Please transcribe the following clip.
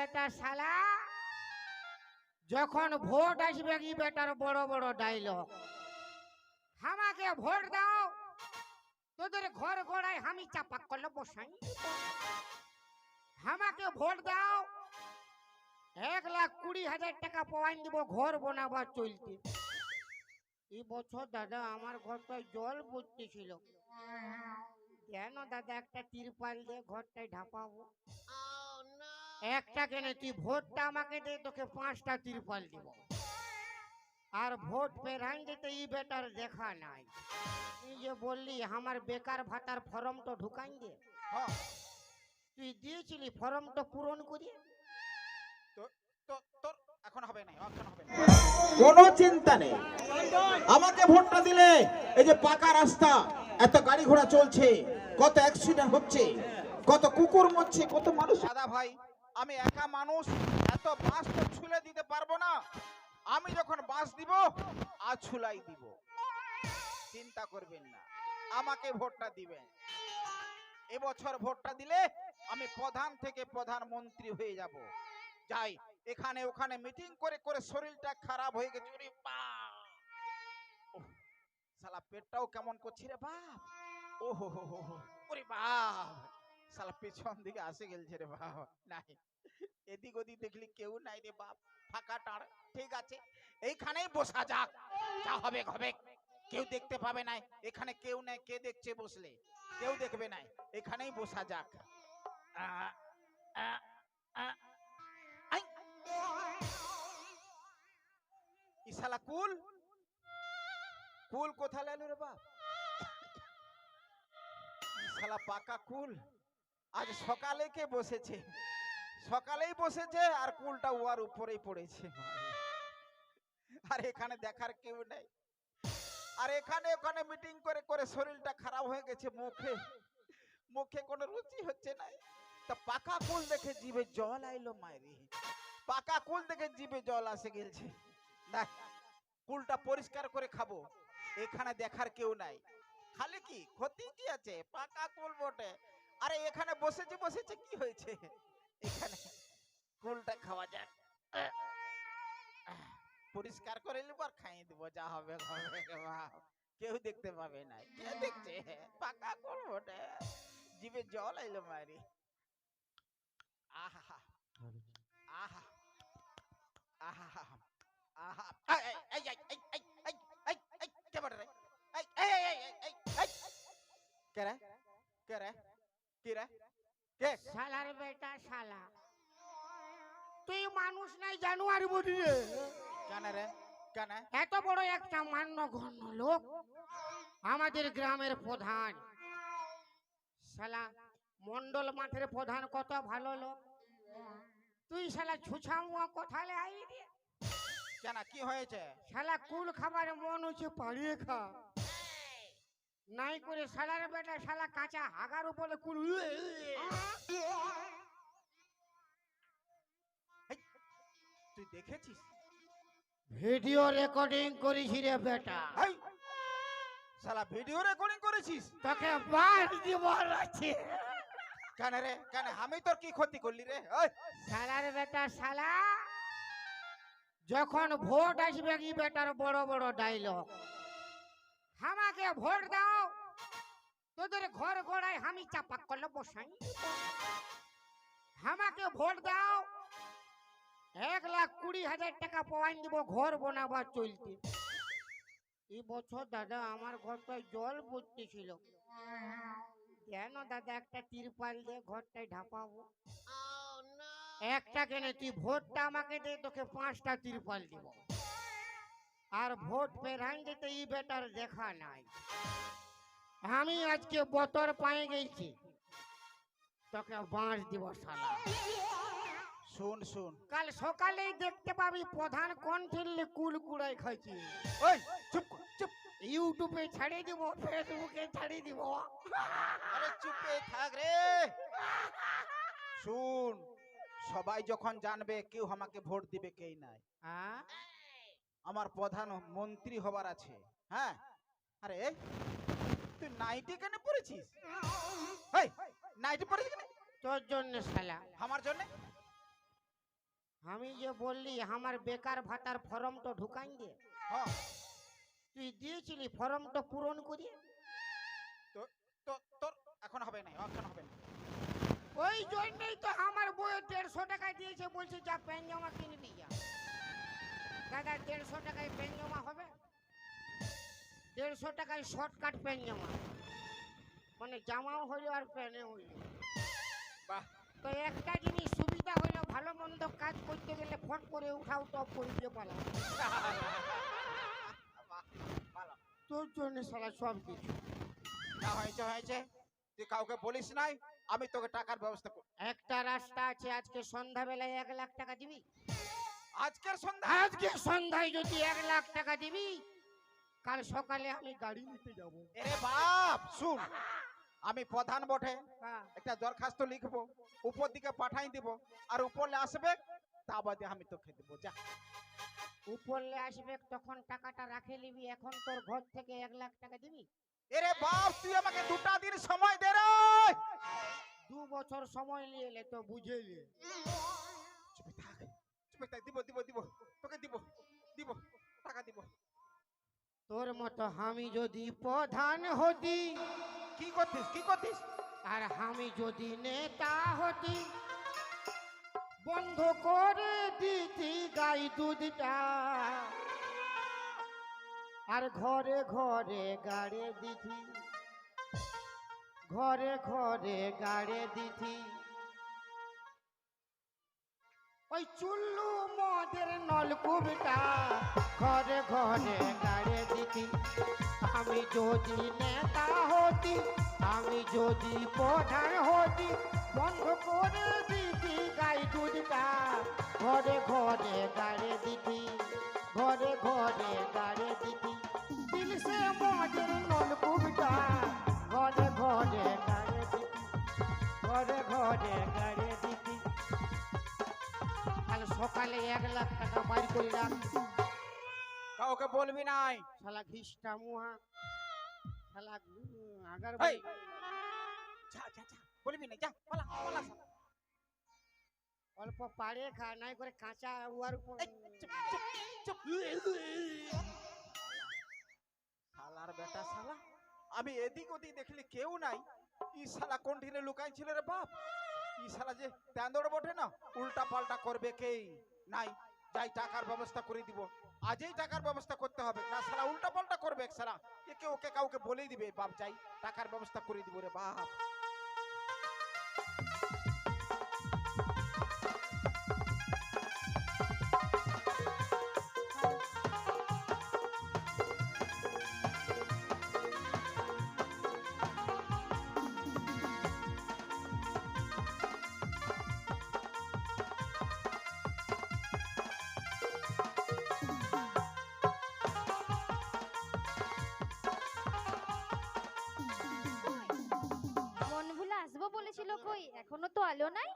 বেটা শালা, যখন ভোট আসবে কি বেটার বড় বড় ডায়লগ, আমাকে ভোট দাও, তোদের ঘর গোড়ায় আমি চাপা করলে বসাই, আমাকে ভোট দাও, 1,20,000 টাকা পয়েন্ট দিব ঘর বানাবার চলতে। এই বছর দাদা আমার ঘরটায় জল পড়তেছিল, কেন দাদা একটা তিরপাল দিয়ে ঘরটায় ঢাপাবো। একটা কেন, তুই ভোটটা আমাকে দে, তোকে 5টা তিরপাল দিব। আর ভোট পেরান যেতে এই বেটার দেখা নাই। তুই যে বললি আমার বেকার ভাতার ফর্ম তো ঢুকাই দে, তুই দিয়েছিলি ফর্মটা পূরণ করি। এখন হবে না, এখন হবে না, কোনো চিন্তা নেই। আমাকে ভোটটা দিলে এই যে পাকা রাস্তা, এত গাড়ি ঘোড়া চলছে, কত অ্যাক্সিডেন্ট হচ্ছে, কত কুকুর মরছে, কত মানুষ। দাদা ভাই, আমি একা মানুষ, এত বাস তো ছুলে দিতে পারবো না। আমি যখন বাস দিব আজ ছুলাই দিব, চিন্তা করবেন না, আমাকে ভোটটা দিবেন। এবছর ভোটটা দিলে আমি প্রধান থেকে প্রধানমন্ত্রী হয়ে যাব। যাই, এখানে ওখানে মিটিং করে করে শরীরটা খারাপ হয়ে গেছে। ওরে বাপ, শালা পেটটাও কেমন করছি রে বাপ। ও হো হো হো, ওরে বাপ, শালা পেছন দিকে আসে গেলছে রে বাপ। নাই, এদিক ওদিক দেখলি কেউ নাই রে বাপ, ফাঁকা টাড়। ঠিক আছে, এইখানেই বসা যাক, যা হবে হবে, কেউ দেখতে পাবে না। এখানে কেউ নাই, কে দেখছে বসলে, কেউ দেখবে না, এখানেই বসা যাক। ইশালা কুল কুল কোথায় লাইলো রে বাপ। ইশালা পাকা কুল আজ সকালে কে বসেছে, সকালেই বসেছে আর কুলটা ওয়ার উপরেই পড়েছে। আর এখানে দেখার কেউ নেই, আর এখানে ওখানে মিটিং করে করে শরীরটা খারাপ হয়ে গেছে। মুখে মুখে কোনো রুচি হচ্ছে না। তা পাকা কুল দেখে জিভে জল আইলো মাইরি, পাকা কুল দেখে জিভে জল আসে গেছে। না, কুলটা পরিষ্কার করে খাবো, এখানে দেখার কেউ নাই। খালি কি ক্ষতি কি আছে, পাকা কুল বটে। আরে এখানে বসেছে বসেছে, কি হয়েছে, এখানে কুলটা খাওয়া যাক, পরিষ্কার করে নিব আর খাইয়ে দিব, যা হবে হবে। কেউ দেখতে পাবে না, কে দেখছে, পাকা কুল বটে। জিভে জল আইলো মারি। আহা আহা আহা আহা, এই এই এই এই এই এই এই কে বড় রে, এই এই এই এই এই এই কে রে, কে রে, কি রে, কে? শালার বেটা শালা, তুই মানুষ নাই জানুয়ারি বলি রে। কেন রে, কেন? এত বড় একটা মান্যগণ্য লোক, আমাদের গ্রামের প্রধান, শালা মন্ডল মাঠের প্রধান, কত ভালো লোক, তুই শালা ছুছামুয়া কোথালে আই রে। কেন, কি হয়েছে? শালা কুল খাবার মন হচ্ছে, পাড়িয়ে খা নাই করে শালার বেটা শালা কাঁচা হাগার উপরে কুল। তুই দেখেছিস? ভিডিও রেকর্ডিং করেছি রে বেটা। এই শালা ভিডিও রেকর্ডিং করেছিস? তোকে বাদ দিব আছে। কেন রে, কেন, আমি তোর কি ক্ষতি করলি রে? ওই শালার বেটা শালা, যখন ভোট আসবে কি বেটার বড় বড় ডায়লগ, আমাকে ভোট দাও, তোদের ঘর গোড়ায় আমি চাপা করলে বসাই, আমাকে ভোট দাও, 1,20,000 টাকা পয়েন্ট দিব ঘর বানাবার চলতে। এই বছর দাদা আমার ঘরটায় জল পড়তেছিল, কেন দাদা একটা তিরপাল দিয়ে ঘরটায় ঢাপাবো। একটা কেন, তুই ভোটটা আমাকে দে, তোকে 5টা তিরপাল দিব। আর ভোট পেরান যেতে এই বেটার দেখা নাই। আমি আজকে বতর পায়ে গেছি, তোকে বাঁশ দিব শালা। শুন শুন, কাল সকালেই দেখতে পাবি প্রধান কোন ঠেললে কুল কুড়াই খাইছি। ওই চুপ কর, চুপ। ইউটিউবে ছাড়িয়ে দিব, ফেসবুকে ছাড়িয়ে দিব। আরে চুপে থাক রে। শুন, সবাই যখন জানবে কেউ আমাকে ভোট দিবে কেই নাই, হ্যাঁ, আমার প্রধান মন্ত্রী হবার আছে। হ্যাঁ, আরে তুই নাইটি কেন পরেছিস? এই নাইটি পরেছিস কেন? তোর জন্য শালা। আমার জন্য? আমি যে বললি আমার বেকার ভাতার ফর্মটা ঢুকাই দে, হ্যাঁ তুই দিয়েছিলি ফর্মটা পূরণ করি? তো তো তোর এখন হবে না, এখন হবে না। ওই জন্যই তো আমার বই 150 টাকা দিয়েছে, বলছে যা প্যান্ট জামা কিনবি যা। দাদা 150 টাকায় প্যান্ট জামা হবে? 150 টাকায় শর্টকাট প্যান্ট জামা, মানে জামাও হইলো আর প্যান্টও হইলো। বাহ তো একটা জিনিস সুবিধা হইলো, ভালো মন্দ কাজ করতে গেলে ফট করে উঠাও টপ করে দিয়ে পালা। বাহ, ভালো। তোর জন্য সারা সব কিছু। না হয়েছে হয়েছে, তুই কাউকে বলিস নাই, আমি তোকে টাকার ব্যবস্থা করব। একটা রাস্তা আছে, আজকে সন্ধ্যাবেলায় 1 লাখ টাকা দিবি? আজকের সন্ধ্যা? আজকে সন্ধ্যায় যদি 1 লাখ টাকা দিবি, কাল সকালে আমি গাড়ি নিতে যাব। এরে বাপ শুন, আমি প্রধান বটে, হ্যাঁ। একটা দরখাস্ত লিখবো, উপর দিকে পাঠাই দিব, আর উপরে আসবে তা বাদে আমি তোকে দেবো। যা উপরলে আসবে তখন টাকাটা রাখে নিবি, এখন তোর ঘর থেকে 1 লাখ টাকা দিবি? এরে বাপ তুই আমাকে 2টা দিন সময় দে রে। 2 বছর সময় নিয়ে এলে তো বুঝে নিয়ে। চুপে থাক, চুপে থাক, দিব দিব দিব, তোকে দিব দিব, টাকা দিব। তোর মতো আমি যদি প্রধান হতি, কি করতিস কি করতিস? আর আমি যদি নেতা হতি, বন্ধ করে দিতি গাই দুধটা, আর ঘরে ঘরে গাড়ে দিতি, ঘরে ঘরে গাড়ে দিতি ওই চুল্লু মদের নলকূপটা, ঘরে ঘরে গাড়ে দিতি। আমি যদি নেতা হতি, আমি যদি প্রধান হতি, বন্ধ করে দিতি গাই দুধটা, ঘরে ঘরে গাড়ে দিতি, ঘরে ঘরে গাড়ে দিতি। দিল সে মদের নলকূপটা, ঘরে ঘরে গাড়ে দিতি, ঘরে ঘরে গাড়ে দিতি। কাল সকালে 1 লাখ টাকা বাইর করে রাখ। কাউকে বলবি নাই। শালা ঘিসটা মুহা, শালা আগার এই, যা যা যা, বলবি না, যা পালা পালা। অল্প পাড়ে খা, নাই করে কাঁচা উয়ার উপর। এই, চুপ, চুপ, চুপ। শালার বেটা শালা, আমি এদিক ওদিক দেখলি কেউ নাই, ই শালা কোন ঢিলে লুকাই ছিল রে বাপ। ই শালা যে তেন্দড় বটে না, উল্টা পাল্টা করবে কেই নাই। যাই টাকার ব্যবস্থা করে দিব, আজই টাকার ব্যবস্থা করতে হবে, না শালা উল্টা পাল্টা করবে শালা। একে ওকে কাউকে বলেই দিবে বাপ, যাই টাকার ব্যবস্থা করে দিব রে বাপ। মনভুলা আসবো বলেছিল, কই এখনো তো আলো নাই।